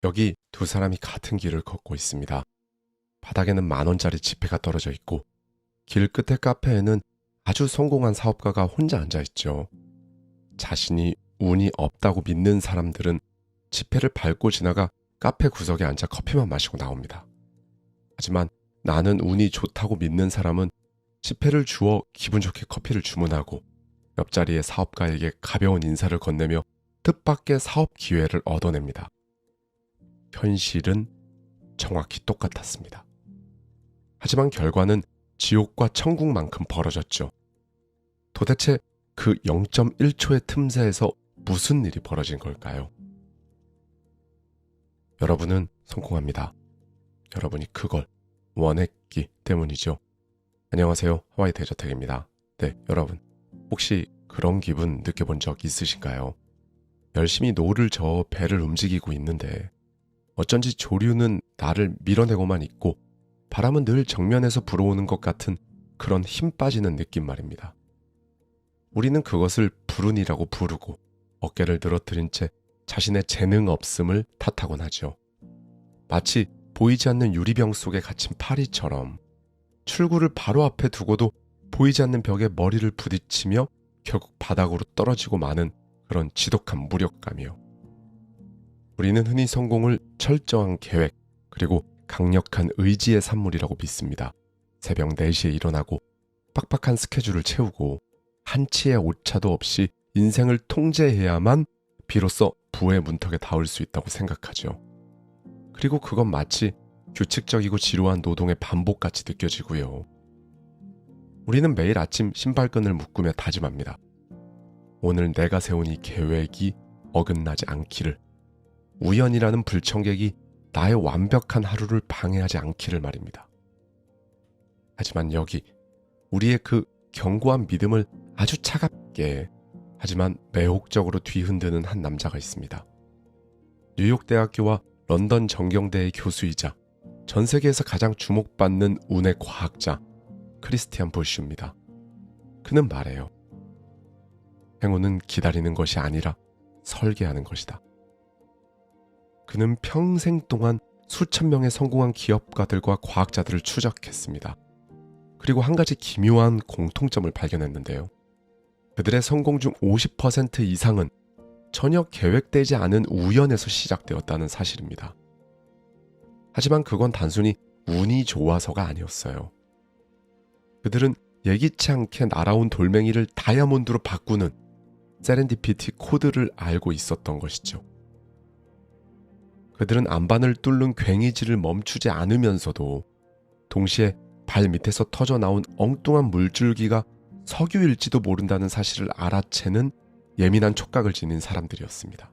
여기 두 사람이 같은 길을 걷고 있습니다. 바닥에는 10,000원짜리 지폐가 떨어져 있고 길 끝에 카페에는 아주 성공한 사업가가 혼자 앉아있죠. 자신이 운이 없다고 믿는 사람들은 지폐를 밟고 지나가 카페 구석에 앉아 커피만 마시고 나옵니다. 하지만 나는 운이 좋다고 믿는 사람은 지폐를 주워 기분 좋게 커피를 주문하고 옆자리의 사업가에게 가벼운 인사를 건네며 뜻밖의 사업 기회를 얻어냅니다. 현실은 정확히 똑같았습니다. 하지만 결과는 지옥과 천국만큼 벌어졌죠. 도대체 그 0.1초의 틈새에서 무슨 일이 벌어진 걸까요? 여러분은 성공합니다. 여러분이 그걸 원했기 때문이죠. 안녕하세요. 하와이 대저택입니다. 네, 여러분. 혹시 그런 기분 느껴본 적 있으신가요? 열심히 노를 저어 배를 움직이고 있는데 어쩐지 조류는 나를 밀어내고만 있고 바람은 늘 정면에서 불어오는 것 같은 그런 힘 빠지는 느낌 말입니다. 우리는 그것을 불운이라고 부르고 어깨를 늘어뜨린 채 자신의 재능 없음을 탓하곤 하죠. 마치 보이지 않는 유리병 속에 갇힌 파리처럼 출구를 바로 앞에 두고도 보이지 않는 벽에 머리를 부딪히며 결국 바닥으로 떨어지고 마는 그런 지독한 무력감이요. 우리는 흔히 성공을 철저한 계획 그리고 강력한 의지의 산물이라고 믿습니다. 새벽 4시에 일어나고 빡빡한 스케줄을 채우고 한치의 오차도 없이 인생을 통제해야만 비로소 부의 문턱에 닿을 수 있다고 생각하죠. 그리고 그건 마치 규칙적이고 지루한 노동의 반복같이 느껴지고요. 우리는 매일 아침 신발끈을 묶으며 다짐합니다. 오늘 내가 세운 이 계획이 어긋나지 않기를, 우연이라는 불청객이 나의 완벽한 하루를 방해하지 않기를 말입니다. 하지만 여기 우리의 그 견고한 믿음을 아주 차갑게 하지만 매혹적으로 뒤흔드는 한 남자가 있습니다. 뉴욕대학교와 런던 정경대의 교수이자 전 세계에서 가장 주목받는 운의 과학자 크리스티안 볼슈입니다. 그는 말해요. 행운은 기다리는 것이 아니라 설계하는 것이다. 그는 평생 동안 수천 명의 성공한 기업가들과 과학자들을 추적했습니다. 그리고 한 가지 기묘한 공통점을 발견했는데요. 그들의 성공 중 50% 이상은 전혀 계획되지 않은 우연에서 시작되었다는 사실입니다. 하지만 그건 단순히 운이 좋아서가 아니었어요. 그들은 예기치 않게 날아온 돌멩이를 다이아몬드로 바꾸는 세렌디피티 코드를 알고 있었던 것이죠. 그들은 안반을 뚫는 괭이질을 멈추지 않으면서도 동시에 발 밑에서 터져 나온 엉뚱한 물줄기가 석유일지도 모른다는 사실을 알아채는 예민한 촉각을 지닌 사람들이었습니다.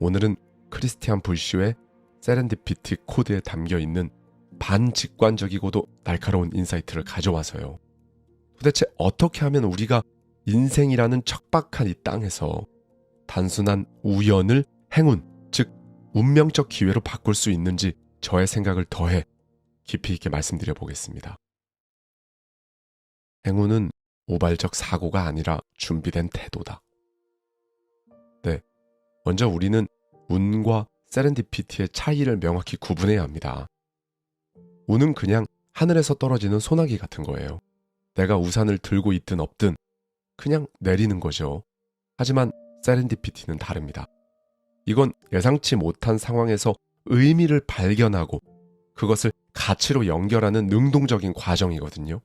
오늘은 크리스티안 불슈의 세렌디피티 코드에 담겨있는 반직관적이고도 날카로운 인사이트를 가져와서요. 도대체 어떻게 하면 우리가 인생이라는 척박한 이 땅에서 단순한 우연을 행운, 즉 운명적 기회로 바꿀 수 있는지 저의 생각을 더해 깊이 있게 말씀드려 보겠습니다. 행운은 우발적 사고가 아니라 준비된 태도다. 네, 먼저 우리는 운과 세렌디피티의 차이를 명확히 구분해야 합니다. 운은 그냥 하늘에서 떨어지는 소나기 같은 거예요. 내가 우산을 들고 있든 없든 그냥 내리는 거죠. 하지만 세렌디피티는 다릅니다. 이건 예상치 못한 상황에서 의미를 발견하고 그것을 가치로 연결하는 능동적인 과정이거든요.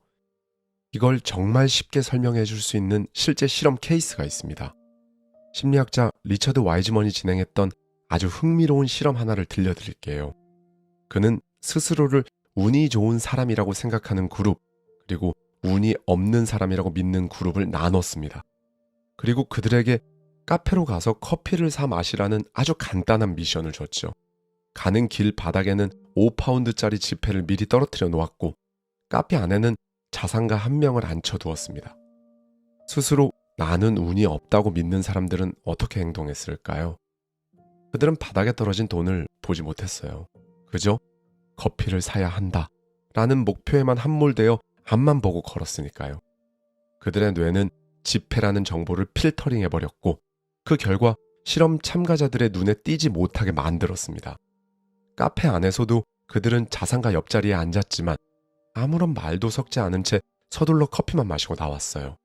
이걸 정말 쉽게 설명해 줄 수 있는 실제 실험 케이스가 있습니다. 심리학자 리처드 와이즈먼이 진행했던 아주 흥미로운 실험 하나를 들려드릴게요. 그는 스스로를 운이 좋은 사람이라고 생각하는 그룹, 그리고 운이 없는 사람이라고 믿는 그룹을 나눴습니다. 그리고 그들에게 카페로 가서 커피를 사 마시라는 아주 간단한 미션을 줬죠. 가는 길 바닥에는 5파운드짜리 지폐를 미리 떨어뜨려 놓았고 카페 안에는 자산가 한 명을 앉혀두었습니다. 스스로 나는 운이 없다고 믿는 사람들은 어떻게 행동했을까요? 그들은 바닥에 떨어진 돈을 보지 못했어요. 그저 커피를 사야 한다 라는 목표에만 함몰되어 앞만 보고 걸었으니까요. 그들의 뇌는 지폐라는 정보를 필터링해버렸고 그 결과 실험 참가자들의 눈에 띄지 못하게 만들었습니다. 카페 안에서도 그들은 자상가 옆자리에 앉았지만 아무런 말도 섞지 않은 채 서둘러 커피만 마시고 나왔어요.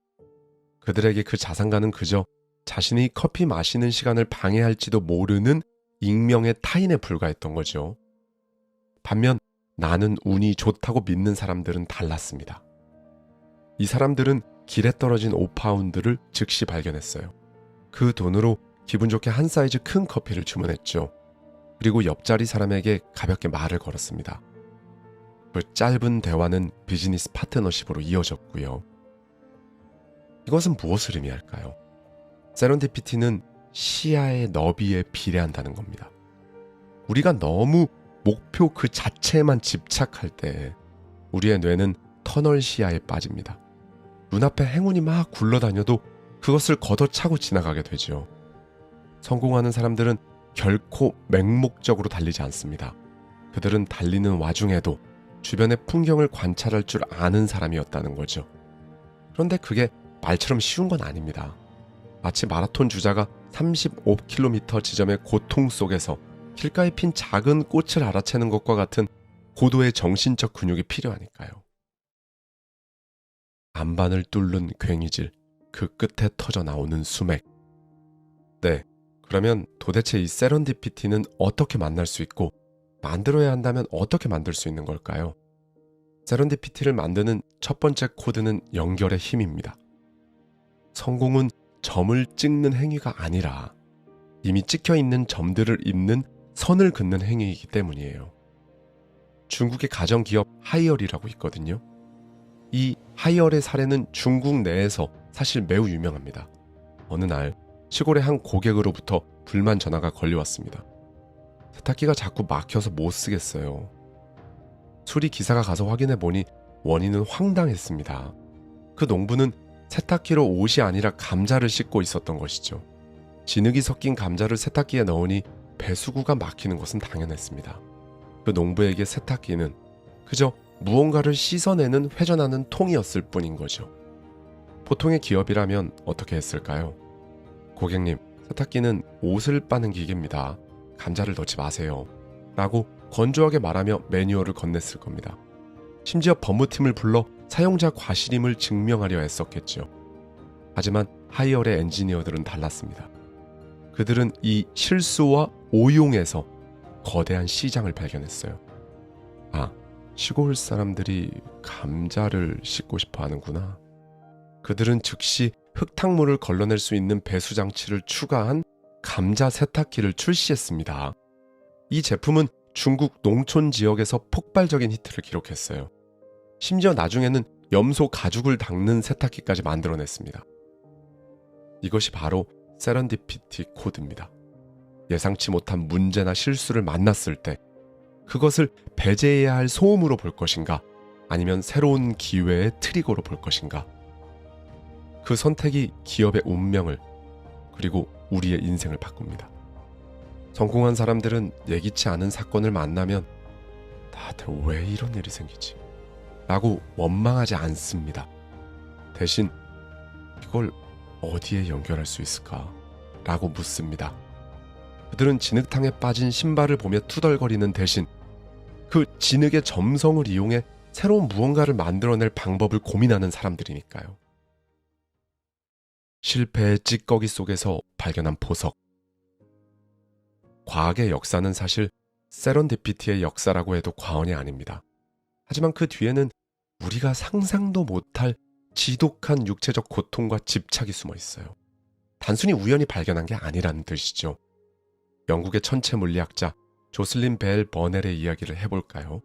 그들에게 그 자상가는 그저 자신이 커피 마시는 시간을 방해할지도 모르는 익명의 타인에 불과했던 거죠. 반면 나는 운이 좋다고 믿는 사람들은 달랐습니다. 이 사람들은 길에 떨어진 5파운드를 즉시 발견했어요. 그 돈으로 기분 좋게 한 사이즈 큰 커피를 주문했죠. 그리고 옆자리 사람에게 가볍게 말을 걸었습니다. 그 짧은 대화는 비즈니스 파트너십으로 이어졌고요. 이것은 무엇을 의미할까요? 세런디피티는 시야의 너비에 비례한다는 겁니다. 우리가 너무 목표 그 자체에만 집착할 때 우리의 뇌는 터널 시야에 빠집니다. 눈앞에 행운이 막 굴러다녀도 그것을 걷어차고 지나가게 되죠. 성공하는 사람들은 결코 맹목적으로 달리지 않습니다. 그들은 달리는 와중에도 주변의 풍경을 관찰할 줄 아는 사람이었다는 거죠. 그런데 그게 말처럼 쉬운 건 아닙니다. 마치 마라톤 주자가 35km 지점의 고통 속에서 길가에 핀 작은 꽃을 알아채는 것과 같은 고도의 정신적 근육이 필요하니까요. 안반을 뚫는 괭이질, 그 끝에 터져 나오는 수맥. 네, 그러면 도대체 이 세런디피티는 어떻게 만날 수 있고 만들어야 한다면 어떻게 만들 수 있는 걸까요? 세런디피티를 만드는 첫 번째 코드는 연결의 힘입니다. 성공은 점을 찍는 행위가 아니라 이미 찍혀 있는 점들을 잇는 선을 긋는 행위이기 때문이에요. 중국의 가정기업 하이얼이라고 있거든요. 이 하이얼의 사례는 중국 내에서 사실 매우 유명합니다. 어느 날 시골의 한 고객으로부터 불만 전화가 걸려왔습니다. 세탁기가 자꾸 막혀서 못 쓰겠어요. 수리 기사가 가서 확인해 보니 원인은 황당했습니다. 그 농부는 세탁기로 옷이 아니라 감자를 씻고 있었던 것이죠. 진흙이 섞인 감자를 세탁기에 넣으니 배수구가 막히는 것은 당연했습니다. 그 농부에게 세탁기는 그저 무언가를 씻어내는 회전하는 통이었을 뿐인 거죠. 보통의 기업이라면 어떻게 했을까요? 고객님, 세탁기는 옷을 빠는 기계입니다. 감자를 넣지 마세요. 라고 건조하게 말하며 매뉴얼을 건넸을 겁니다. 심지어 법무팀을 불러 사용자 과실임을 증명하려 애썼겠죠. 하지만 하이얼의 엔지니어들은 달랐습니다. 그들은 이 실수와 오용에서 거대한 시장을 발견했어요. 아, 시골 사람들이 감자를 씻고 싶어 하는구나. 그들은 즉시 흙탕물을 걸러낼 수 있는 배수장치를 추가한 감자 세탁기를 출시했습니다. 이 제품은 중국 농촌 지역에서 폭발적인 히트를 기록했어요. 심지어 나중에는 염소 가죽을 닦는 세탁기까지 만들어냈습니다. 이것이 바로 세런디피티 코드입니다. 예상치 못한 문제나 실수를 만났을 때 그것을 배제해야 할 소음으로 볼 것인가, 아니면 새로운 기회의 트리거로 볼 것인가. 그 선택이 기업의 운명을, 그리고 우리의 인생을 바꿉니다. 성공한 사람들은 예기치 않은 사건을 만나면 다들 왜 이런 일이 생기지? 라고 원망하지 않습니다. 대신 이걸 어디에 연결할 수 있을까? 라고 묻습니다. 그들은 진흙탕에 빠진 신발을 보며 투덜거리는 대신 그 진흙의 점성을 이용해 새로운 무언가를 만들어낼 방법을 고민하는 사람들이니까요. 실패의 찌꺼기 속에서 발견한 보석. 과학의 역사는 사실 세런디피티의 역사라고 해도 과언이 아닙니다. 하지만 그 뒤에는 우리가 상상도 못할 지독한 육체적 고통과 집착이 숨어 있어요. 단순히 우연히 발견한 게 아니라는 뜻이죠. 영국의 천체 물리학자 조슬린 벨 버넬의 이야기를 해볼까요?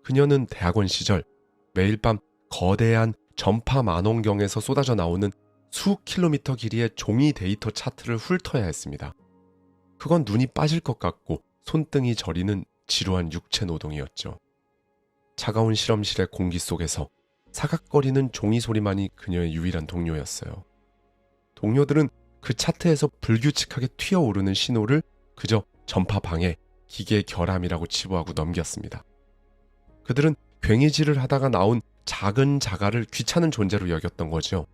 그녀는 대학원 시절 매일 밤 거대한 전파 만원경에서 쏟아져 나오는 수 킬로미터 길이의 종이 데이터 차트를 훑어야 했습니다. 그건 눈이 빠질 것 같고 손등이 저리는 지루한 육체 노동이었죠. 차가운 실험실의 공기 속에서 사각거리는 종이 소리만이 그녀의 유일한 동료였어요. 동료들은 그 차트에서 불규칙하게 튀어오르는 신호를 그저 전파 방해, 기계의 결함이라고 치부하고 넘겼습니다. 그들은 괭이질을 하다가 나온 작은 자갈을 귀찮은 존재로 여겼던 거죠.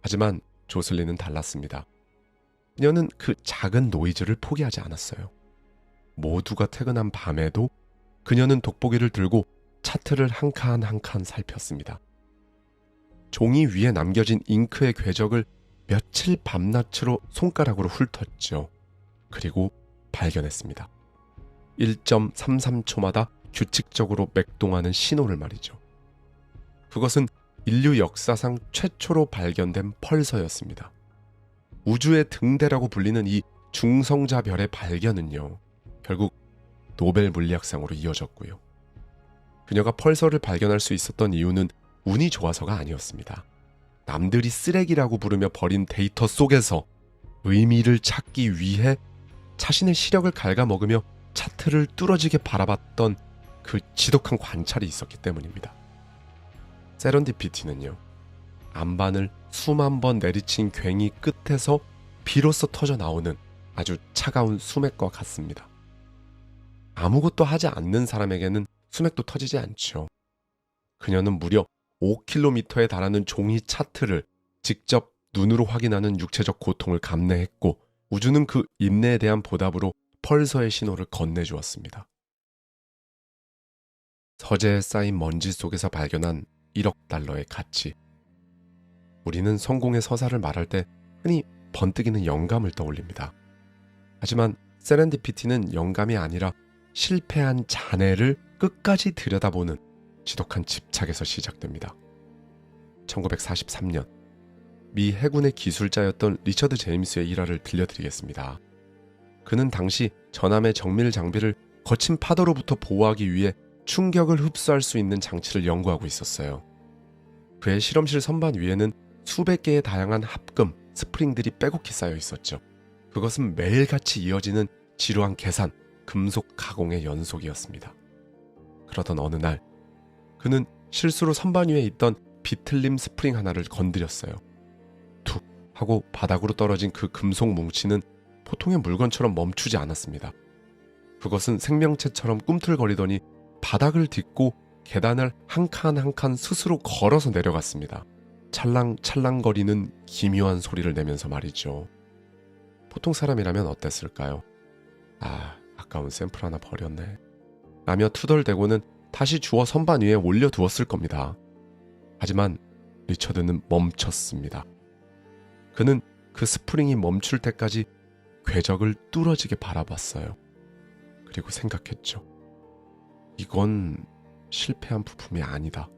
하지만 조슬리는 달랐습니다. 그녀는 그 작은 노이즈를 포기하지 않았어요. 모두가 퇴근한 밤에도 그녀는 돋보기를 들고 차트를 한 칸 한 칸 살폈습니다. 종이 위에 남겨진 잉크의 궤적을 며칠 밤낮으로 손가락으로 훑었죠. 그리고 발견했습니다. 1.33초마다 규칙적으로 맥동하는 신호를 말이죠. 그것은 인류 역사상 최초로 발견된 펄서였습니다. 우주의 등대라고 불리는 이 중성자 별의 발견은요, 결국 노벨 물리학상으로 이어졌고요. 그녀가 펄서를 발견할 수 있었던 이유는 운이 좋아서가 아니었습니다. 남들이 쓰레기라고 부르며 버린 데이터 속에서 의미를 찾기 위해 자신의 시력을 갉아먹으며 차트를 뚫어지게 바라봤던 그 지독한 관찰이 있었기 때문입니다. 세런디피티는요, 안반을 수만 번 내리친 괭이 끝에서 비로소 터져 나오는 아주 차가운 수맥과 같습니다. 아무것도 하지 않는 사람에게는 수맥도 터지지 않죠. 그녀는 무려 5km에 달하는 종이 차트를 직접 눈으로 확인하는 육체적 고통을 감내했고, 우주는 그 인내에 대한 보답으로 펄서의 신호를 건네주었습니다. 서재에 쌓인 먼지 속에서 발견한 1억 달러의 가치. 우리는 성공의 서사를 말할 때 흔히 번뜩이는 영감을 떠올립니다. 하지만 세렌디피티는 영감이 아니라 실패한 잔해를 끝까지 들여다보는 지독한 집착에서 시작됩니다. 1943년 미 해군의 기술자였던 리처드 제임스의 일화를 들려드리겠습니다. 그는 당시 전함의 정밀 장비를 거친 파도로부터 보호하기 위해 충격을 흡수할 수 있는 장치를 연구하고 있었어요. 그의 실험실 선반 위에는 수백 개의 다양한 합금, 스프링들이 빼곡히 쌓여 있었죠. 그것은 매일같이 이어지는 지루한 계산, 금속 가공의 연속이었습니다. 그러던 어느 날 그는 실수로 선반 위에 있던 비틀림 스프링 하나를 건드렸어요. 툭 하고 바닥으로 떨어진 그 금속 뭉치는 보통의 물건처럼 멈추지 않았습니다. 그것은 생명체처럼 꿈틀거리더니 바닥을 딛고 계단을 한 칸 한 칸 스스로 걸어서 내려갔습니다. 찰랑찰랑거리는 기묘한 소리를 내면서 말이죠. 보통 사람이라면 어땠을까요? 아까운 샘플 하나 버렸네 라며 투덜대고는 다시 주워 선반 위에 올려두었을 겁니다. 하지만 리처드는 멈췄습니다. 그는 그 스프링이 멈출 때까지 궤적을 뚫어지게 바라봤어요. 그리고 생각했죠. 이건 실패한 부품이 아니다.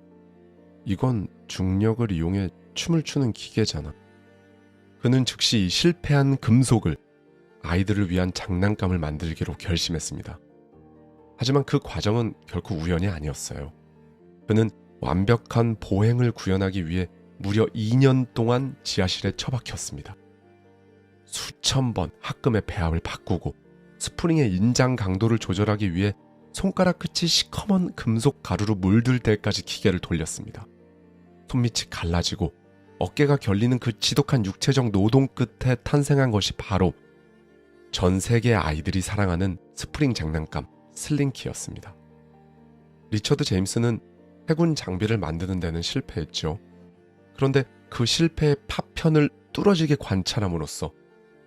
이건 중력을 이용해 춤을 추는 기계잖아. 그는 즉시 이 실패한 금속을 아이들을 위한 장난감을 만들기로 결심했습니다. 하지만 그 과정은 결코 우연이 아니었어요. 그는 완벽한 보행을 구현하기 위해 무려 2년 동안 지하실에 처박혔습니다. 수천 번 합금의 배합을 바꾸고 스프링의 인장 강도를 조절하기 위해 손가락 끝이 시커먼 금속 가루로 물들 때까지 기계를 돌렸습니다. 손밑이 갈라지고 어깨가 결리는 그 지독한 육체적 노동 끝에 탄생한 것이 바로 전 세계 아이들이 사랑하는 스프링 장난감 슬링키였습니다. 리처드 제임스는 해군 장비를 만드는 데는 실패했죠. 그런데 그 실패의 파편을 뚫어지게 관찰함으로써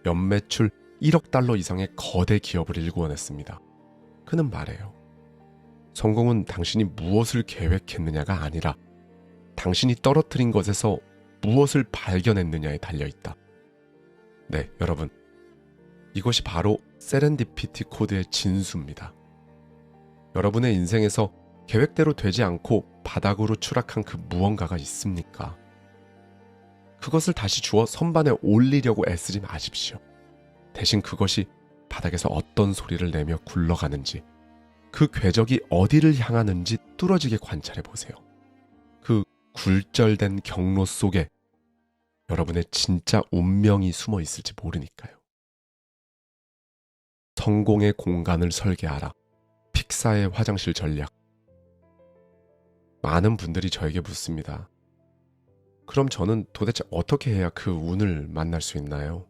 연매출 1억 달러 이상의 거대 기업을 일구어냈습니다. 그는 말해요. 성공은 당신이 무엇을 계획했느냐가 아니라 당신이 떨어뜨린 것에서 무엇을 발견했느냐에 달려있다. 네, 여러분. 이것이 바로 세렌디피티 코드의 진수입니다. 여러분의 인생에서 계획대로 되지 않고 바닥으로 추락한 그 무언가가 있습니까? 그것을 다시 주워 선반에 올리려고 애쓰지 마십시오. 대신 그것이 바닥에서 어떤 소리를 내며 굴러가는지, 그 궤적이 어디를 향하는지 뚫어지게 관찰해 보세요. 그 굴절된 경로 속에 여러분의 진짜 운명이 숨어 있을지 모르니까요. 성공의 공간을 설계하라. 픽사의 화장실 전략. 많은 분들이 저에게 묻습니다. 그럼 저는 도대체 어떻게 해야 그 운을 만날 수 있나요?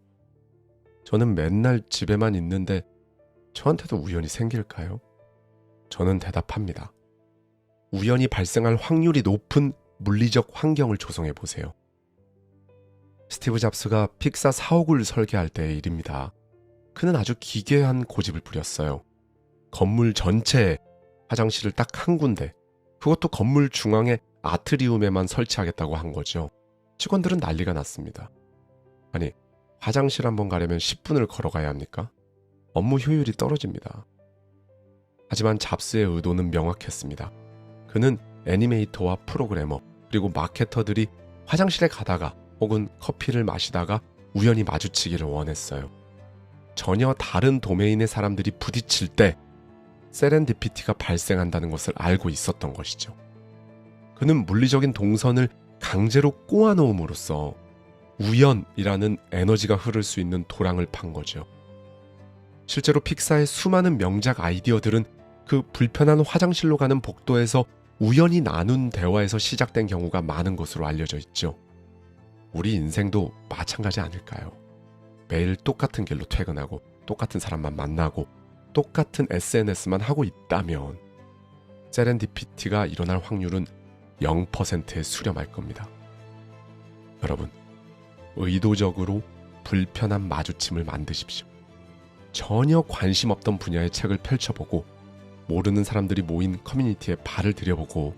저는 맨날 집에만 있는데 저한테도 우연이 생길까요? 저는 대답합니다. 우연이 발생할 확률이 높은 물리적 환경을 조성해 보세요. 스티브 잡스가 픽사 사옥을 설계할 때의 일입니다. 그는 아주 기괴한 고집을 부렸어요. 건물 전체에 화장실을 딱 한 군데, 그것도 건물 중앙에 아트리움에만 설치하겠다고 한 거죠. 직원들은 난리가 났습니다. 아니, 화장실 한번 가려면 10분을 걸어가야 합니까? 업무 효율이 떨어집니다. 하지만 잡스의 의도는 명확했습니다. 그는 애니메이터와 프로그래머 그리고 마케터들이 화장실에 가다가 혹은 커피를 마시다가 우연히 마주치기를 원했어요. 전혀 다른 도메인의 사람들이 부딪힐 때 세렌디피티가 발생한다는 것을 알고 있었던 것이죠. 그는 물리적인 동선을 강제로 꼬아놓음으로써 우연이라는 에너지가 흐를 수 있는 도랑을 판 거죠. 실제로 픽사의 수많은 명작 아이디어들은 그 불편한 화장실로 가는 복도에서 우연히 나눈 대화에서 시작된 경우가 많은 것으로 알려져 있죠. 우리 인생도 마찬가지 아닐까요? 매일 똑같은 길로 퇴근하고 똑같은 사람만 만나고 똑같은 SNS만 하고 있다면 세렌디피티가 일어날 확률은 0%에 수렴할 겁니다. 여러분, 의도적으로 불편한 마주침을 만드십시오. 전혀 관심 없던 분야의 책을 펼쳐보고 모르는 사람들이 모인 커뮤니티에 발을 들여보고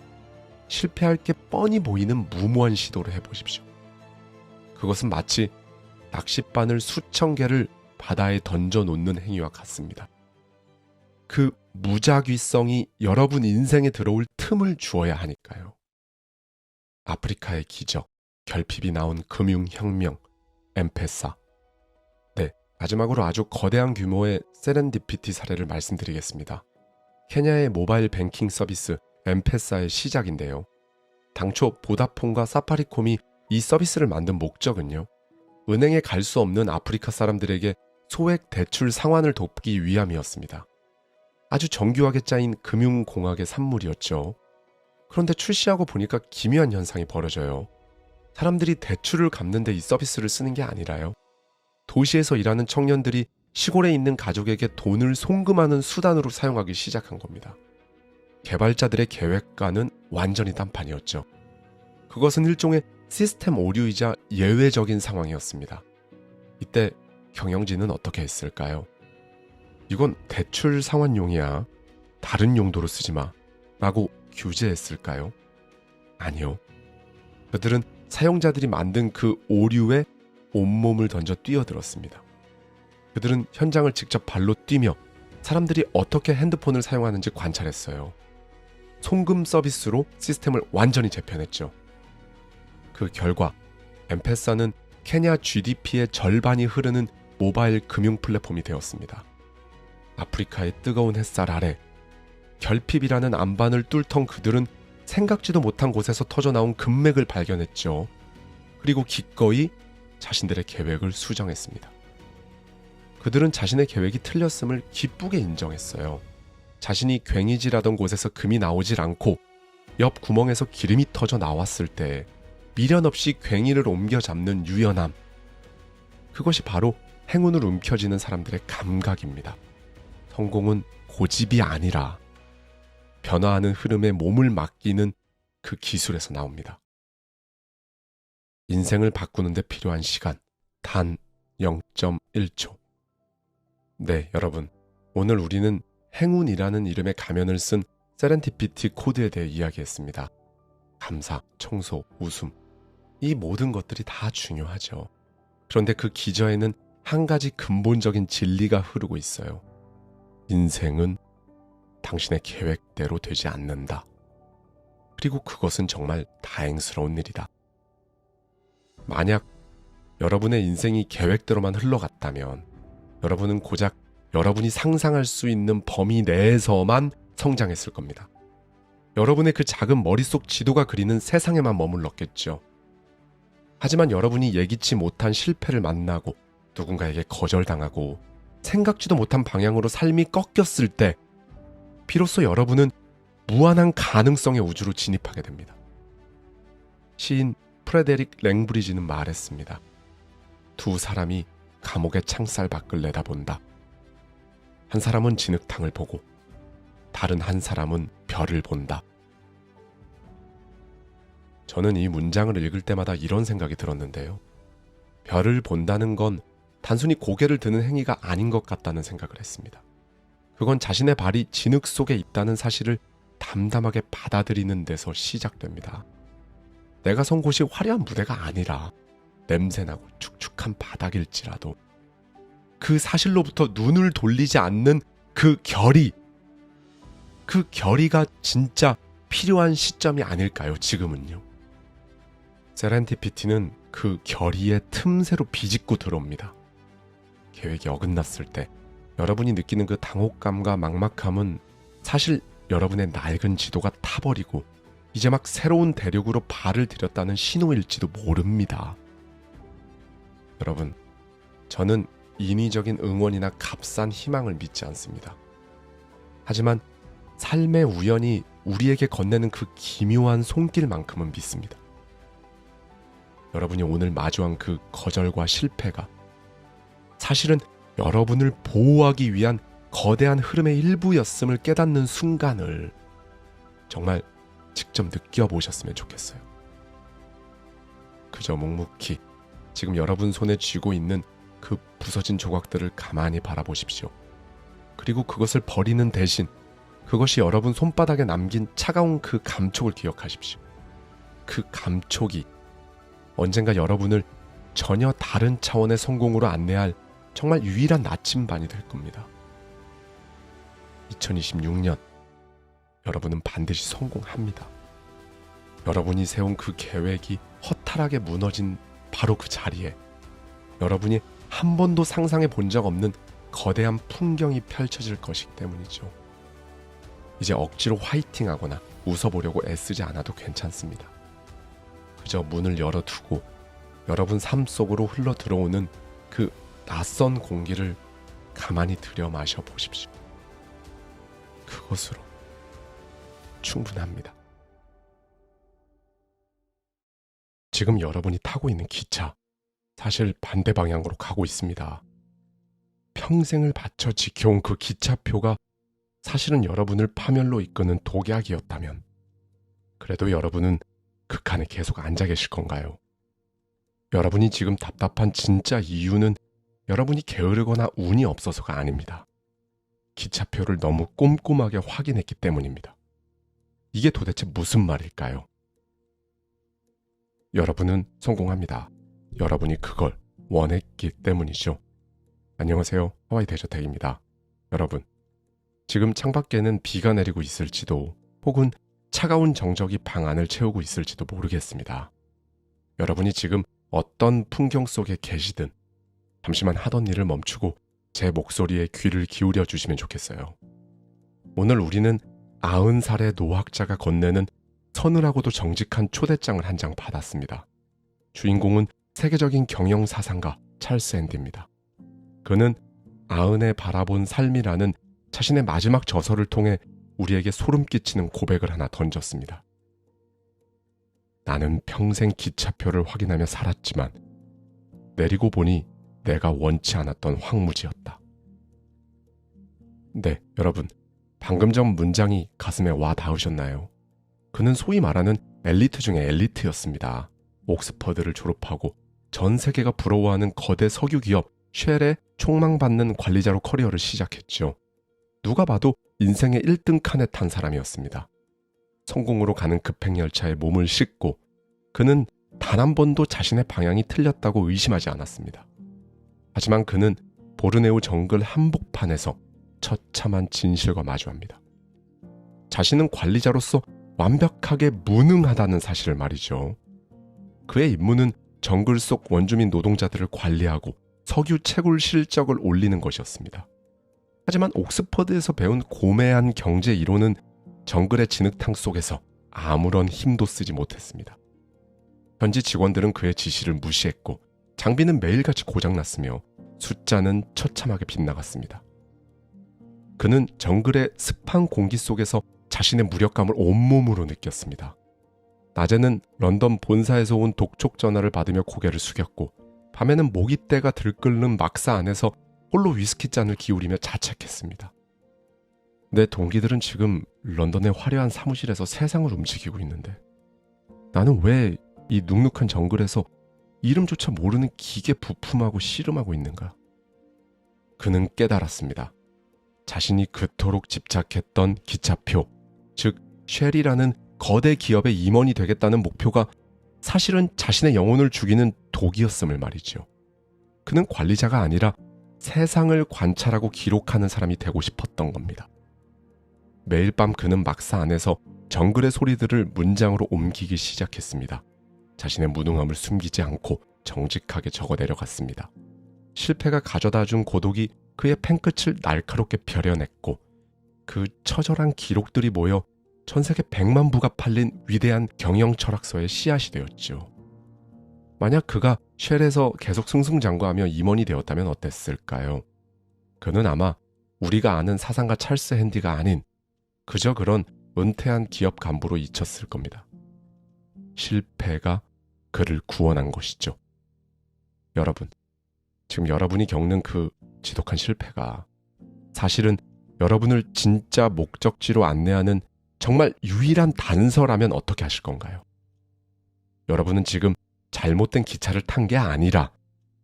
실패할 게 뻔히 보이는 무모한 시도를 해보십시오. 그것은 마치 낚싯바늘 수천 개를 바다에 던져놓는 행위와 같습니다. 그 무작위성이 여러분 인생에 들어올 틈을 주어야 하니까요. 아프리카의 기적, 결핍이 나온 금융혁명, 엠페사. 네, 마지막으로 아주 거대한 규모의 세렌디피티 사례를 말씀드리겠습니다. 케냐의 모바일 뱅킹 서비스 엠페사의 시작인데요. 당초 보다폰과 사파리콤이 이 서비스를 만든 목적은요, 은행에 갈 수 없는 아프리카 사람들에게 소액 대출 상환을 돕기 위함이었습니다. 아주 정교하게 짜인 금융공학의 산물이었죠. 그런데 출시하고 보니까 기묘한 현상이 벌어져요. 사람들이 대출을 갚는데 이 서비스를 쓰는 게 아니라요, 도시에서 일하는 청년들이 시골에 있는 가족에게 돈을 송금하는 수단으로 사용하기 시작한 겁니다. 개발자들의 계획과는 완전히 딴판이었죠. 그것은 일종의 시스템 오류이자 예외적인 상황이었습니다. 이때 경영진은 어떻게 했을까요? 이건 대출 상환용이야, 다른 용도로 쓰지 마 라고 규제했을까요? 아니요. 그들은 사용자들이 만든 그 오류에 온몸을 던져 뛰어들었습니다. 그들은 현장을 직접 발로 뛰며 사람들이 어떻게 핸드폰을 사용하는지 관찰했어요. 송금 서비스로 시스템을 완전히 재편했죠. 그 결과 엠페사는 케냐 GDP의 절반이 흐르는 모바일 금융 플랫폼이 되었습니다. 아프리카의 뜨거운 햇살 아래 결핍이라는 안반을 뚫던 그들은 생각지도 못한 곳에서 터져나온 금맥을 발견했죠. 그리고 기꺼이 자신들의 계획을 수정했습니다. 그들은 자신의 계획이 틀렸음을 기쁘게 인정했어요. 자신이 괭이질하던 곳에서 금이 나오질 않고 옆 구멍에서 기름이 터져 나왔을 때 미련 없이 괭이를 옮겨 잡는 유연함. 그것이 바로 행운을 움켜쥐는 사람들의 감각입니다. 성공은 고집이 아니라 변화하는 흐름에 몸을 맡기는 그 기술에서 나옵니다. 인생을 바꾸는 데 필요한 시간, 단 0.1초. 네, 여러분. 오늘 우리는 행운이라는 이름의 가면을 쓴 세렌디피티 코드에 대해 이야기했습니다. 감사, 청소, 웃음. 이 모든 것들이 다 중요하죠. 그런데 그 기저에는 한 가지 근본적인 진리가 흐르고 있어요. 인생은 당신의 계획대로 되지 않는다. 그리고 그것은 정말 다행스러운 일이다. 만약 여러분의 인생이 계획대로만 흘러갔다면 여러분은 고작 여러분이 상상할 수 있는 범위 내에서만 성장했을 겁니다. 여러분의 그 작은 머릿속 지도가 그리는 세상에만 머물렀겠죠. 하지만 여러분이 예기치 못한 실패를 만나고 누군가에게 거절당하고 생각지도 못한 방향으로 삶이 꺾였을 때 비로소 여러분은 무한한 가능성의 우주로 진입하게 됩니다. 시인 프레데릭 랭브리지는 말했습니다. 두 사람이 감옥의 창살 밖을 내다본다. 한 사람은 진흙탕을 보고 다른 한 사람은 별을 본다. 저는 이 문장을 읽을 때마다 이런 생각이 들었는데요. 별을 본다는 건 단순히 고개를 드는 행위가 아닌 것 같다는 생각을 했습니다. 그건 자신의 발이 진흙 속에 있다는 사실을 담담하게 받아들이는 데서 시작됩니다. 내가 선 곳이 화려한 무대가 아니라 냄새나고 축축한 바닥일지라도 그 사실로부터 눈을 돌리지 않는 그 결의가 진짜 필요한 시점이 아닐까요, 지금은요? 세렌디피티는 그 결의의 틈새로 비집고 들어옵니다. 계획이 어긋났을 때 여러분이 느끼는 그 당혹감과 막막함은 사실 여러분의 낡은 지도가 타버리고 이제 막 새로운 대륙으로 발을 들였다는 신호일지도 모릅니다. 여러분, 저는 인위적인 응원이나 값싼 희망을 믿지 않습니다. 하지만 삶의 우연이 우리에게 건네는 그 기묘한 손길만큼은 믿습니다. 여러분이 오늘 마주한 그 거절과 실패가 사실은 여러분을 보호하기 위한 거대한 흐름의 일부였음을 깨닫는 순간을 정말 직접 느껴보셨으면 좋겠어요. 그저 묵묵히 지금 여러분 손에 쥐고 있는 그 부서진 조각들을 가만히 바라보십시오. 그리고 그것을 버리는 대신 그것이 여러분 손바닥에 남긴 차가운 그 감촉을 기억하십시오. 그 감촉이 언젠가 여러분을 전혀 다른 차원의 성공으로 안내할 정말 유일한 나침반이 될 겁니다. 2026년 여러분은 반드시 성공합니다. 여러분이 세운 그 계획이 허탈하게 무너진 바로 그 자리에 여러분이 한 번도 상상해 본 적 없는 거대한 풍경이 펼쳐질 것이기 때문이죠. 이제 억지로 화이팅하거나 웃어보려고 애쓰지 않아도 괜찮습니다. 그저 문을 열어두고 여러분 삶 속으로 흘러 들어오는 그 낯선 공기를 가만히 들여 마셔 보십시오. 그것으로 충분합니다. 지금 여러분이 타고 있는 기차, 사실 반대 방향으로 가고 있습니다. 평생을 바쳐 지켜온 그 기차표가 사실은 여러분을 파멸로 이끄는 독약이었다면 그래도 여러분은 그 칸에 계속 앉아 계실 건가요? 여러분이 지금 답답한 진짜 이유는 여러분이 게으르거나 운이 없어서가 아닙니다. 기차표를 너무 꼼꼼하게 확인했기 때문입니다. 이게 도대체 무슨 말일까요? 여러분은 성공합니다. 여러분이 그걸 원했기 때문이죠. 안녕하세요. 하와이 대저택입니다. 여러분, 지금 창밖에는 비가 내리고 있을지도 혹은 차가운 정적이 방 안을 채우고 있을지도 모르겠습니다. 여러분이 지금 어떤 풍경 속에 계시든 잠시만 하던 일을 멈추고 제 목소리에 귀를 기울여 주시면 좋겠어요. 오늘 우리는 90살의 노학자가 건네는 서늘하고도 정직한 초대장을 한 장 받았습니다. 주인공은 세계적인 경영사상가 찰스 앤디입니다. 그는 90에 바라본 삶이라는 자신의 마지막 저서를 통해 우리에게 소름 끼치는 고백을 하나 던졌습니다. 나는 평생 기차표를 확인하며 살았지만 내리고 보니 내가 원치 않았던 황무지였다. 네, 여러분, 방금 전 문장이 가슴에 와 닿으셨나요? 그는 소위 말하는 엘리트 중에 엘리트였습니다. 옥스퍼드를 졸업하고 전 세계가 부러워하는 거대 석유 기업 쉘의 촉망받는 관리자로 커리어를 시작했죠. 누가 봐도 인생의 1등 칸에 탄 사람이었습니다. 성공으로 가는 급행열차에 몸을 싣고 그는 단 한 번도 자신의 방향이 틀렸다고 의심하지 않았습니다. 하지만 그는 보르네오 정글 한복판에서 처참한 진실과 마주합니다. 자신은 관리자로서 완벽하게 무능하다는 사실을 말이죠. 그의 임무는 정글 속 원주민 노동자들을 관리하고 석유 채굴 실적을 올리는 것이었습니다. 하지만 옥스퍼드에서 배운 고매한 경제 이론은 정글의 진흙탕 속에서 아무런 힘도 쓰지 못했습니다. 현지 직원들은 그의 지시를 무시했고 장비는 매일같이 고장났으며 숫자는 처참하게 빗나갔습니다. 그는 정글의 습한 공기 속에서 자신의 무력감을 온몸으로 느꼈습니다. 낮에는 런던 본사에서 온 독촉 전화를 받으며 고개를 숙였고 밤에는 모기떼가 들끓는 막사 안에서 홀로 위스키 잔을 기울이며 자책했습니다. 내 동기들은 지금 런던의 화려한 사무실에서 세상을 움직이고 있는데 나는 왜 이 눅눅한 정글에서 이름조차 모르는 기계 부품하고 씨름하고 있는가? 그는 깨달았습니다. 자신이 그토록 집착했던 기차표, 즉 쉘이라는 거대 기업의 임원이 되겠다는 목표가 사실은 자신의 영혼을 죽이는 독이었음을 말이죠. 그는 관리자가 아니라 세상을 관찰하고 기록하는 사람이 되고 싶었던 겁니다. 매일 밤 그는 막사 안에서 정글의 소리들을 문장으로 옮기기 시작했습니다. 자신의 무능함을 숨기지 않고 정직하게 적어 내려갔습니다. 실패가 가져다준 고독이 그의 펜끝을 날카롭게 펴려냈고 그 처절한 기록들이 모여 전세계 100만 부가 팔린 위대한 경영 철학서의 씨앗이 되었죠. 만약 그가 쉘에서 계속 승승장구하며 임원이 되었다면 어땠을까요? 그는 아마 우리가 아는 사상가 찰스 핸디가 아닌 그저 그런 은퇴한 기업 간부로 잊혔을 겁니다. 실패가 그를 구원한 것이죠. 여러분, 지금 여러분이 겪는 그 지독한 실패가 사실은 여러분을 진짜 목적지로 안내하는 정말 유일한 단서라면 어떻게 하실 건가요? 여러분은 지금 잘못된 기차를 탄 게 아니라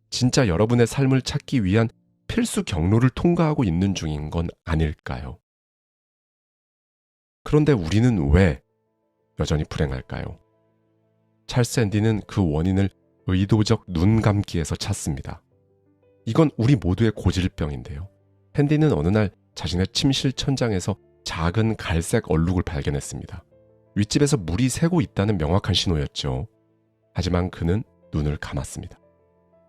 진짜 여러분의 삶을 찾기 위한 필수 경로를 통과하고 있는 중인 건 아닐까요? 그런데 우리는 왜 여전히 불행할까요? 찰스 앤디는 그 원인을 의도적 눈 감기에서 찾습니다. 이건 우리 모두의 고질병인데요. 앤디는 어느 날 자신의 침실 천장에서 작은 갈색 얼룩을 발견했습니다. 윗집에서 물이 새고 있다는 명확한 신호였죠. 하지만 그는 눈을 감았습니다.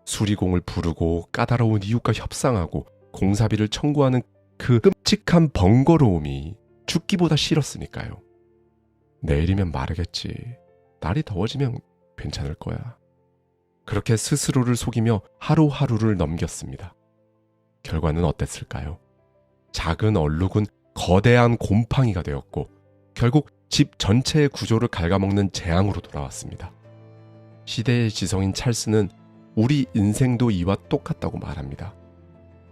수리공을 부르고 까다로운 이웃과 협상하고 공사비를 청구하는 그 끔찍한 번거로움이 죽기보다 싫었으니까요. 내일이면 마르겠지. 날이 더워지면 괜찮을 거야. 그렇게 스스로를 속이며 하루하루를 넘겼습니다. 결과는 어땠을까요? 작은 얼룩은 거대한 곰팡이가 되었고 결국 집 전체의 구조를 갉아먹는 재앙으로 돌아왔습니다. 시대의 지성인 찰스는 우리 인생도 이와 똑같다고 말합니다.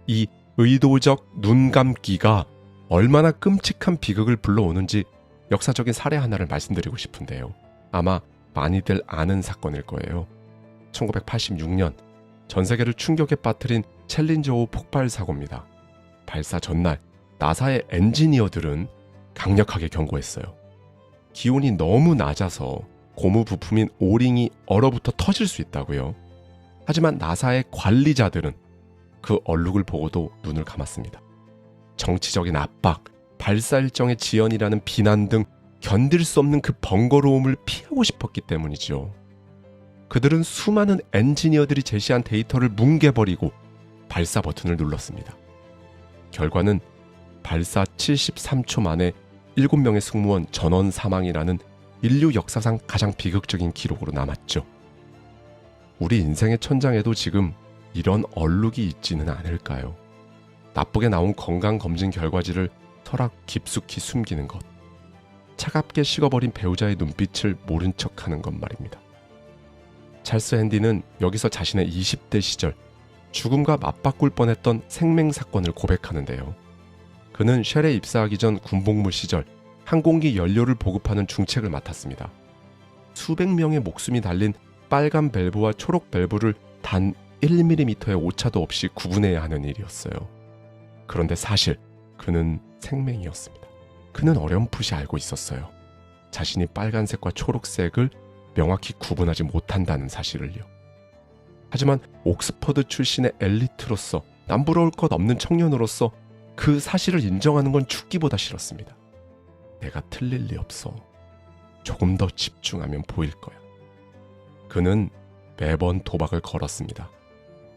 이 의도적 눈 감기가 얼마나 끔찍한 비극을 불러오는지 역사적인 사례 하나를 말씀드리고 싶은데요. 아마 많이들 아는 사건일 거예요. 1986년 전 세계를 충격에 빠뜨린 챌린저 5 폭발 사고입니다. 발사 전날 나사의 엔지니어들은 강력하게 경고했어요. 기온이 너무 낮아서 고무 부품인 오링이 얼어붙어 터질 수 있다고요. 하지만 나사의 관리자들은 그 얼룩을 보고도 눈을 감았습니다. 정치적인 압박, 발사 일정의 지연이라는 비난 등 견딜 수 없는 그 번거로움을 피하고 싶었기 때문이죠. 그들은 수많은 엔지니어들이 제시한 데이터를 뭉개버리고 발사 버튼을 눌렀습니다. 결과는 발사 73초 만에 7명의 승무원 전원 사망이라는 인류 역사상 가장 비극적인 기록으로 남았죠. 우리 인생의 천장에도 지금 이런 얼룩이 있지는 않을까요? 나쁘게 나온 건강검진 결과지를 서랍 깊숙이 숨기는 것, 차갑게 식어버린 배우자의 눈빛을 모른 척하는 것 말입니다. 찰스 앤디는 여기서 자신의 20대 시절 죽음과 맞바꿀 뻔했던 생맹사건을 고백하는데요. 그는 쉘에 입사하기 전 군복무 시절 항공기 연료를 보급하는 중책을 맡았습니다. 수백 명의 목숨이 달린 빨간 밸브와 초록 밸브를 단 1mm의 오차도 없이 구분해야 하는 일이었어요. 그런데 사실 그는 생맹이었습니다. 그는 어렴풋이 알고 있었어요. 자신이 빨간색과 초록색을 명확히 구분하지 못한다는 사실을요. 하지만 옥스퍼드 출신의 엘리트로서 남부러울 것 없는 청년으로서 그 사실을 인정하는 건 죽기보다 싫었습니다. 내가 틀릴 리 없어. 조금 더 집중하면 보일 거야. 그는 매번 도박을 걸었습니다.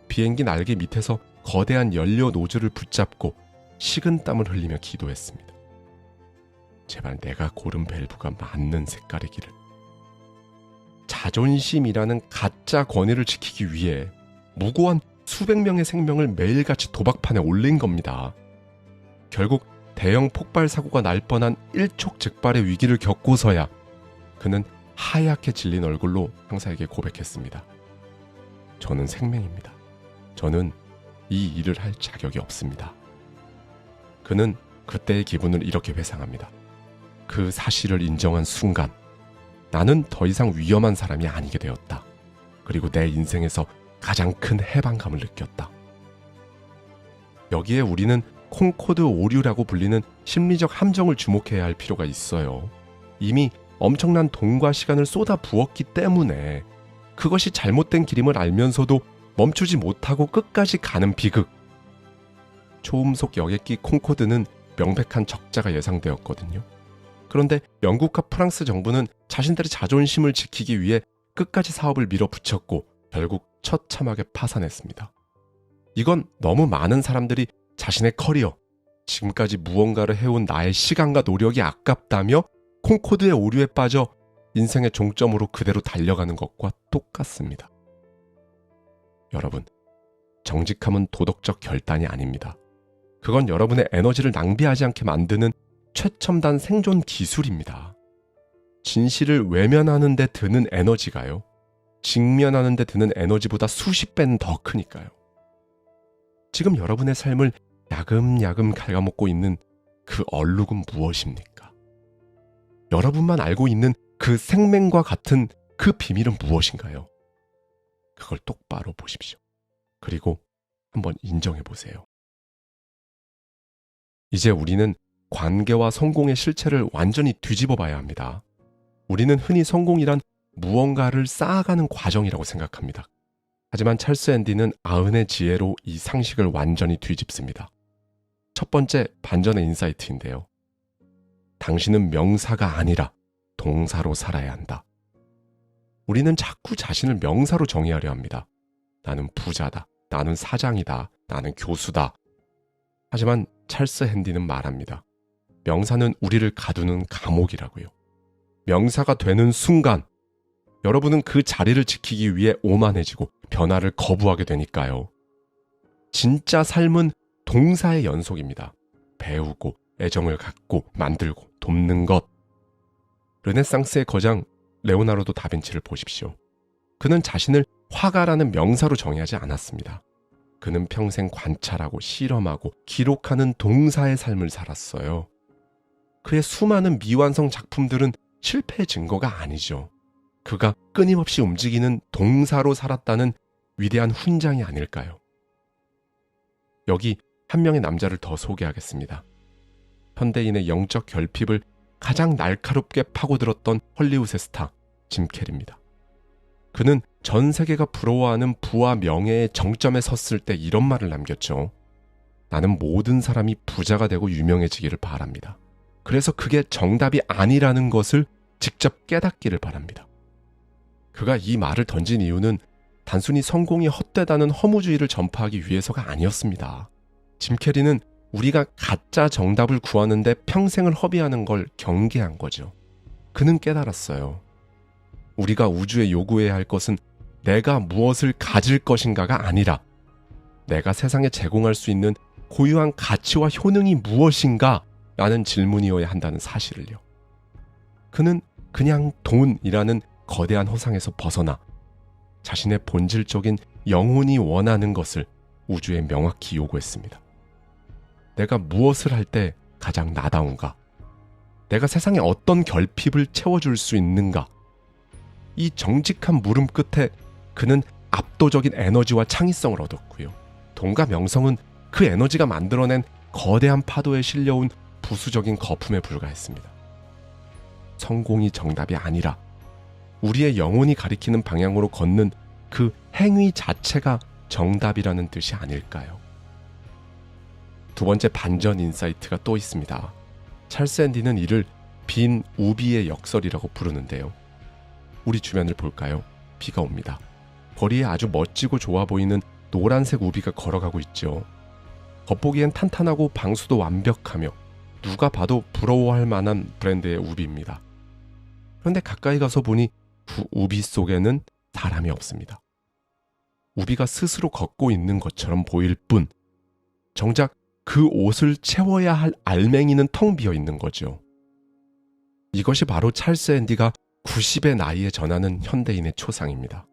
비행기 날개 밑에서 거대한 연료 노즐을 붙잡고 식은땀을 흘리며 기도했습니다. 제발 내가 고른 밸브가 맞는 색깔이기를. 자존심이라는 가짜 권위를 지키기 위해 무고한 수백 명의 생명을 매일같이 도박판에 올린 겁니다. 결국 대형 폭발 사고가 날 뻔한 일촉즉발의 위기를 겪고서야 그는 하얗게 질린 얼굴로 상사에게 고백했습니다. 저는 생맹입니다. 저는 이 일을 할 자격이 없습니다. 그는 그때의 기분을 이렇게 회상합니다. 그 사실을 인정한 순간 나는 더 이상 위험한 사람이 아니게 되었다. 그리고 내 인생에서 가장 큰 해방감을 느꼈다. 여기에 우리는 콩코드 오류라고 불리는 심리적 함정을 주목해야 할 필요가 있어요. 이미 엄청난 돈과 시간을 쏟아 부었기 때문에 그것이 잘못된 길임을 알면서도 멈추지 못하고 끝까지 가는 비극. 초음속 여객기 콩코드는 명백한 적자가 예상되었거든요. 그런데 영국과 프랑스 정부는 자신들의 자존심을 지키기 위해 끝까지 사업을 밀어붙였고 결국 처참하게 파산했습니다. 이건 너무 많은 사람들이 자신의 커리어, 지금까지 무언가를 해온 나의 시간과 노력이 아깝다며 콩코드의 오류에 빠져 인생의 종점으로 그대로 달려가는 것과 똑같습니다. 여러분, 정직함은 도덕적 결단이 아닙니다. 그건 여러분의 에너지를 낭비하지 않게 만드는 최첨단 생존 기술입니다. 진실을 외면하는 데 드는 에너지가요, 직면하는 데 드는 에너지보다 수십 배는 더 크니까요. 지금 여러분의 삶을 야금야금 갉아먹고 있는 그 얼룩은 무엇입니까? 여러분만 알고 있는 그 생명과 같은 그 비밀은 무엇인가요? 그걸 똑바로 보십시오. 그리고 한번 인정해 보세요. 이제 우리는 관계와 성공의 실체를 완전히 뒤집어 봐야 합니다. 우리는 흔히 성공이란 무언가를 쌓아가는 과정이라고 생각합니다. 하지만 찰스 앤디는 아흔의 지혜로 이 상식을 완전히 뒤집습니다. 첫 번째 반전의 인사이트인데요. 당신은 명사가 아니라 동사로 살아야 한다. 우리는 자꾸 자신을 명사로 정의하려 합니다. 나는 부자다. 나는 사장이다. 나는 교수다. 하지만 찰스 앤디는 말합니다. 명사는 우리를 가두는 감옥이라고요. 명사가 되는 순간 여러분은 그 자리를 지키기 위해 오만해지고 변화를 거부하게 되니까요. 진짜 삶은 동사의 연속입니다. 배우고 애정을 갖고 만들고 돕는 것. 르네상스의 거장 레오나르도 다빈치를 보십시오. 그는 자신을 화가라는 명사로 정의하지 않았습니다. 그는 평생 관찰하고 실험하고 기록하는 동사의 삶을 살았어요. 그의 수많은 미완성 작품들은 실패의 증거가 아니죠. 그가 끊임없이 움직이는 동사로 살았다는 위대한 훈장이 아닐까요? 여기 한 명의 남자를 더 소개하겠습니다. 현대인의 영적 결핍을 가장 날카롭게 파고들었던 헐리우드의 스타 짐 캐리입니다. 그는 전 세계가 부러워하는 부와 명예의 정점에 섰을 때 이런 말을 남겼죠. 나는 모든 사람이 부자가 되고 유명해지기를 바랍니다. 그래서 그게 정답이 아니라는 것을 직접 깨닫기를 바랍니다. 그가 이 말을 던진 이유는 단순히 성공이 헛되다는 허무주의를 전파하기 위해서가 아니었습니다. 짐 캐리는 우리가 가짜 정답을 구하는데 평생을 허비하는 걸 경계한 거죠. 그는 깨달았어요. 우리가 우주에 요구해야 할 것은 내가 무엇을 가질 것인가가 아니라 내가 세상에 제공할 수 있는 고유한 가치와 효능이 무엇인가 라는 질문이어야 한다는 사실을요. 그는 그냥 돈이라는 거대한 허상에서 벗어나 자신의 본질적인 영혼이 원하는 것을 우주에 명확히 요구했습니다. 내가 무엇을 할 때 가장 나다운가? 내가 세상에 어떤 결핍을 채워줄 수 있는가? 이 정직한 물음 끝에 그는 압도적인 에너지와 창의성을 얻었고요. 돈과 명성은 그 에너지가 만들어낸 거대한 파도에 실려온 부수적인 거품에 불과했습니다. 성공이 정답이 아니라 우리의 영혼이 가리키는 방향으로 걷는 그 행위 자체가 정답이라는 뜻이 아닐까요? 두 번째 반전 인사이트가 또 있습니다. 찰스 앤디는 이를 빈 우비의 역설이라고 부르는데요. 우리 주변을 볼까요? 비가 옵니다. 거리에 아주 멋지고 좋아 보이는 노란색 우비가 걸어가고 있죠. 겉보기엔 탄탄하고 방수도 완벽하며 누가 봐도 부러워할 만한 브랜드의 우비입니다. 그런데 가까이 가서 보니 그 우비 속에는 사람이 없습니다. 우비가 스스로 걷고 있는 것처럼 보일 뿐 정작 그 옷을 채워야 할 알맹이는 텅 비어 있는 거죠. 이것이 바로 찰스 앤디가 90의 나이에 전하는 현대인의 초상입니다.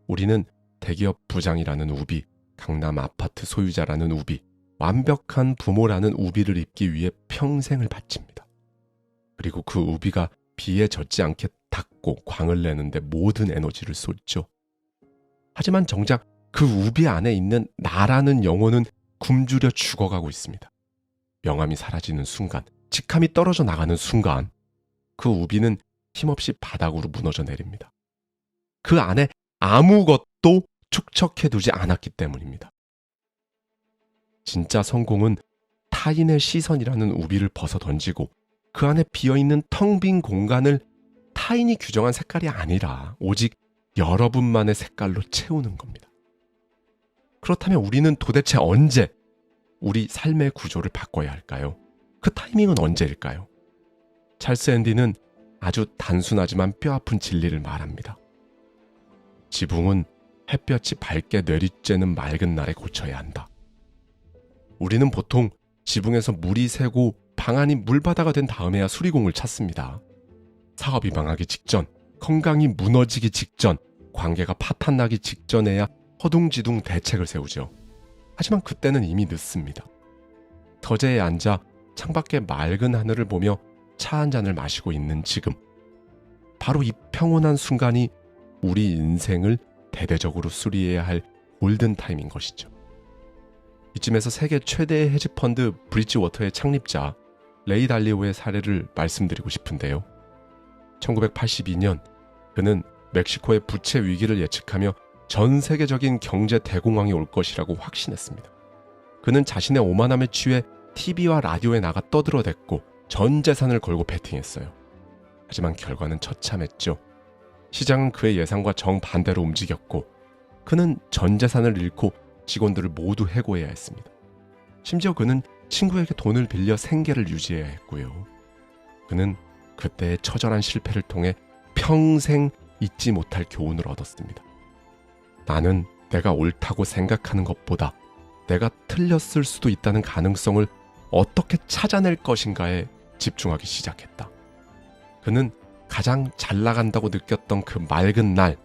우리는 대기업 부장이라는 우비, 강남 아파트 소유자라는 우비, 완벽한 부모라는 우비를 입기 위해 평생을 바칩니다. 그리고 그 우비가 비에 젖지 않게 닦고 광을 내는데 모든 에너지를 쏟죠. 하지만 정작 그 우비 안에 있는 나라는 영혼은 굶주려 죽어가고 있습니다. 명암이 사라지는 순간, 직함이 떨어져 나가는 순간 그 우비는 힘없이 바닥으로 무너져 내립니다. 그 안에 아무것도 축적해두지 않았기 때문입니다. 진짜 성공은 타인의 시선이라는 우비를 벗어 던지고 그 안에 비어있는 텅 빈 공간을 타인이 규정한 색깔이 아니라 오직 여러분만의 색깔로 채우는 겁니다. 그렇다면 우리는 도대체 언제 우리 삶의 구조를 바꿔야 할까요? 그 타이밍은 언제일까요? 찰스 앤디는 아주 단순하지만 뼈아픈 진리를 말합니다. 지붕은 햇볕이 밝게 내리쬐는 맑은 날에 고쳐야 한다. 우리는 보통 지붕에서 물이 새고 방안이 물바다가 된 다음에야 수리공을 찾습니다. 사업이 망하기 직전, 건강이 무너지기 직전, 관계가 파탄나기 직전에야 허둥지둥 대책을 세우죠. 하지만 그때는 이미 늦습니다. 터제에 앉아 창밖의 맑은 하늘을 보며 차 한 잔을 마시고 있는 지금, 바로 이 평온한 순간이 우리 인생을 대대적으로 수리해야 할 골든타임인 것이죠. 이쯤에서 세계 최대의 헤지펀드 브릿지워터의 창립자 레이 달리오의 사례를 말씀드리고 싶은데요. 1982년 그는 멕시코의 부채 위기를 예측하며 전 세계적인 경제 대공황이 올 것이라고 확신했습니다. 그는 자신의 오만함에 취해 TV와 라디오에 나가 떠들어댔고 전 재산을 걸고 베팅했어요. 하지만 결과는 처참했죠. 시장은 그의 예상과 정반대로 움직였고 그는 전 재산을 잃고 직원들을 모두 해고해야 했습니다. 심지어 그는 친구에게 돈을 빌려 생계를 유지해야 했고요. 그는 그때의 처절한 실패를 통해 평생 잊지 못할 교훈을 얻었습니다. 나는 내가 옳다고 생각하는 것보다 내가 틀렸을 수도 있다는 가능성을 어떻게 찾아낼 것인가에 집중하기 시작했다. 그는 가장 잘 나간다고 느꼈던 그 맑은 날,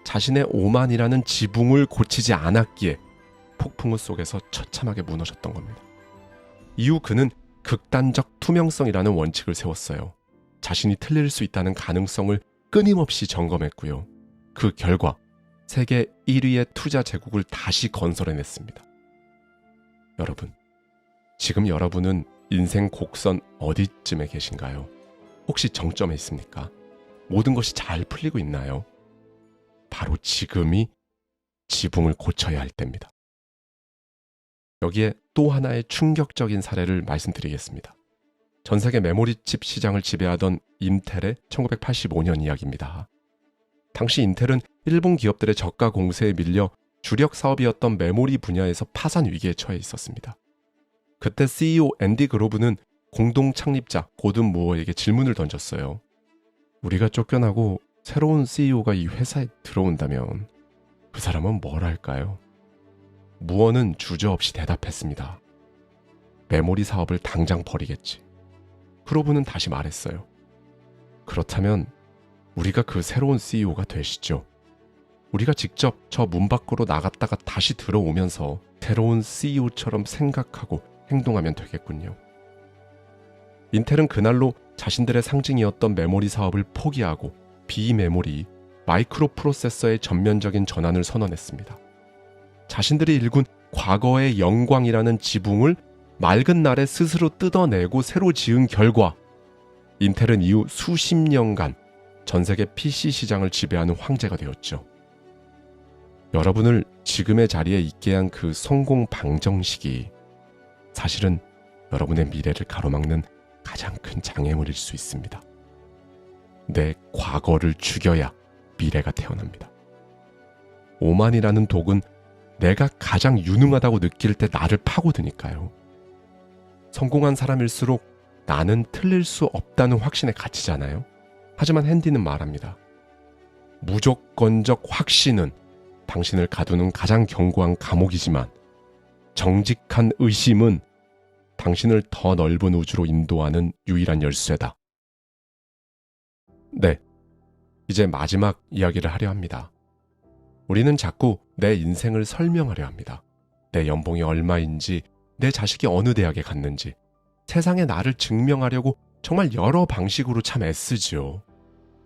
자신의 오만이라는 지붕을 고치지 않았기에 폭풍우 속에서 처참하게 무너졌던 겁니다. 이후 그는 극단적 투명성이라는 원칙을 세웠어요. 자신이 틀릴 수 있다는 가능성을 끊임없이 점검했고요. 그 결과 세계 1위의 투자 제국을 다시 건설해냈습니다. 여러분, 지금 여러분은 인생 곡선 어디쯤에 계신가요? 혹시 정점에 있습니까? 모든 것이 잘 풀리고 있나요? 바로 지금이 지붕을 고쳐야 할 때입니다. 여기에 또 하나의 충격적인 사례를 말씀드리겠습니다. 전 세계 메모리칩 시장을 지배하던 인텔의 1985년 이야기입니다. 당시 인텔은 일본 기업들의 저가 공세에 밀려 주력 사업이었던 메모리 분야에서 파산 위기에 처해 있었습니다. 그때 CEO 앤디 그로브는 공동 창립자 고든 무어에게 질문을 던졌어요. 우리가 쫓겨나고 새로운 CEO가 이 회사에 들어온다면 그 사람은 뭘 할까요? 무어는 주저없이 대답했습니다. 메모리 사업을 당장 버리겠지. 그로브는 다시 말했어요. 그렇다면 우리가 그 새로운 CEO가 되시죠. 우리가 직접 저 문 밖으로 나갔다가 다시 들어오면서 새로운 CEO처럼 생각하고 행동하면 되겠군요. 인텔은 그날로 자신들의 상징이었던 메모리 사업을 포기하고 비메모리, 마이크로 프로세서의 전면적인 전환을 선언했습니다. 자신들이 일군 과거의 영광이라는 지붕을 맑은 날에 스스로 뜯어내고 새로 지은 결과 인텔은 이후 수십 년간 전 세계 PC 시장을 지배하는 황제가 되었죠. 여러분을 지금의 자리에 있게 한 그 성공 방정식이 사실은 여러분의 미래를 가로막는 가장 큰 장애물일 수 있습니다. 내 과거를 죽여야 미래가 태어납니다. 오만이라는 독은 내가 가장 유능하다고 느낄 때 나를 파고드니까요. 성공한 사람일수록 나는 틀릴 수 없다는 확신에 갇히잖아요. 하지만 핸디는 말합니다. 무조건적 확신은 당신을 가두는 가장 견고한 감옥이지만 정직한 의심은 당신을 더 넓은 우주로 인도하는 유일한 열쇠다. 네, 이제 마지막 이야기를 하려 합니다. 우리는 자꾸 내 인생을 설명하려 합니다. 내 연봉이 얼마인지, 내 자식이 어느 대학에 갔는지, 세상에 나를 증명하려고 정말 여러 방식으로 참 애쓰지요.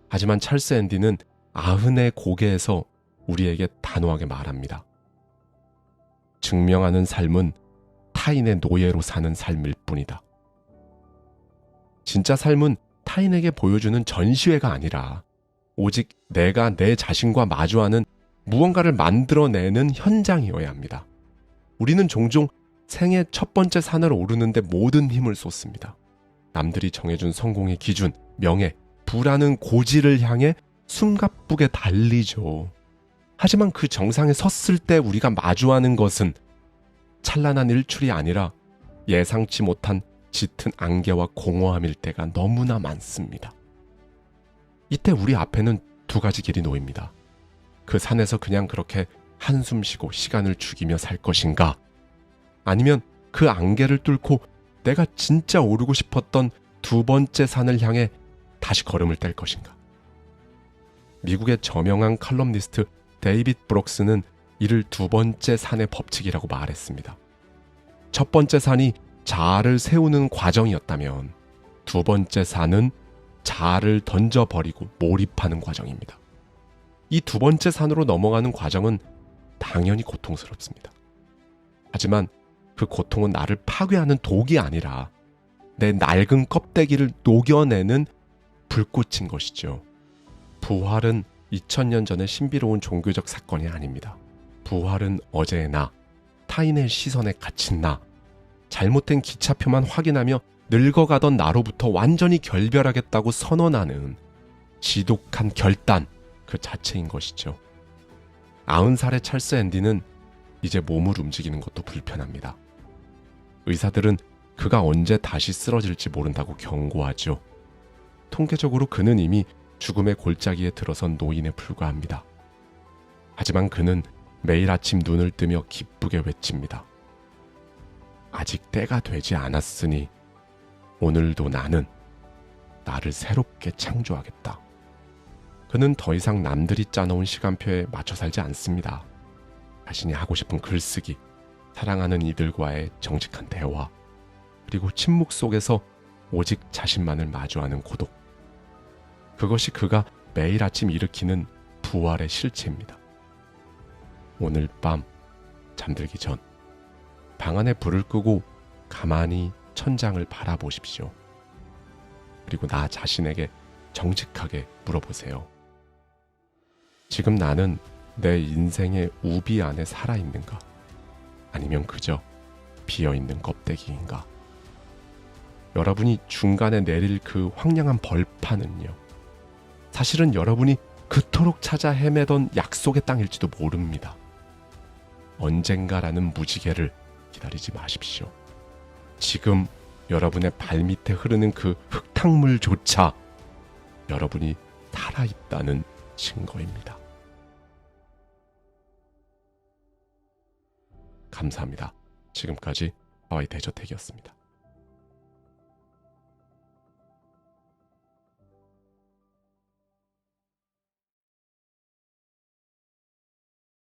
하지만 찰스 앤디는 아흔의 고개에서 우리에게 단호하게 말합니다. 증명하는 삶은 타인의 노예로 사는 삶일 뿐이다. 진짜 삶은 타인에게 보여주는 전시회가 아니라 오직 내가 내 자신과 마주하는 무언가를 만들어내는 현장이어야 합니다. 우리는 종종 생애 첫 번째 산을 오르는데 모든 힘을 쏟습니다. 남들이 정해준 성공의 기준, 명예, 부라는 고지를 향해 숨가쁘게 달리죠. 하지만 그 정상에 섰을 때 우리가 마주하는 것은 찬란한 일출이 아니라 예상치 못한 짙은 안개와 공허함일 때가 너무나 많습니다. 이때 우리 앞에는 두 가지 길이 놓입니다. 그 산에서 그냥 그렇게 한숨 쉬고 시간을 죽이며 살 것인가? 아니면 그 안개를 뚫고 내가 진짜 오르고 싶었던 두 번째 산을 향해 다시 걸음을 뗄 것인가? 미국의 저명한 칼럼니스트 데이빗 브록스는 이를 두 번째 산의 법칙이라고 말했습니다. 첫 번째 산이 자아를 세우는 과정이었다면 두 번째 산은 자아를 던져버리고 몰입하는 과정입니다. 이 두 번째 산으로 넘어가는 과정은 당연히 고통스럽습니다. 하지만 그 고통은 나를 파괴하는 독이 아니라 내 낡은 껍데기를 녹여내는 불꽃인 것이죠. 부활은 2000년 전의 신비로운 종교적 사건이 아닙니다. 부활은 어제의 나, 타인의 시선에 갇힌 나, 잘못된 기차표만 확인하며 늙어가던 나로부터 완전히 결별하겠다고 선언하는 지독한 결단 그 자체인 것이죠. 90살의 찰스 앤디는 이제 몸을 움직이는 것도 불편합니다. 의사들은 그가 언제 다시 쓰러질지 모른다고 경고하죠. 통계적으로 그는 이미 죽음의 골짜기에 들어선 노인에 불과합니다. 하지만 그는 매일 아침 눈을 뜨며 기쁘게 외칩니다. 아직 때가 되지 않았으니 오늘도 나는 나를 새롭게 창조하겠다. 그는 더 이상 남들이 짜놓은 시간표에 맞춰 살지 않습니다. 자신이 하고 싶은 글쓰기, 사랑하는 이들과의 정직한 대화, 그리고 침묵 속에서 오직 자신만을 마주하는 고독. 그것이 그가 매일 아침 일으키는 부활의 실체입니다. 오늘 밤 잠들기 전 방 안에 불을 끄고 가만히 천장을 바라보십시오. 그리고 나 자신에게 정직하게 물어보세요. 지금 나는 내 인생의 우비 안에 살아있는가? 아니면 그저 비어있는 껍데기인가? 여러분이 중간에 내릴 그 황량한 벌판은요, 사실은 여러분이 그토록 찾아 헤매던 약속의 땅일지도 모릅니다. 언젠가라는 무지개를 기다리지 마십시오. 지금 여러분의 발밑에 흐르는 그 흙탕물조차 여러분이 살아있다는 증거입니다. 감사합니다. 지금까지 하와이 대저택이었습니다.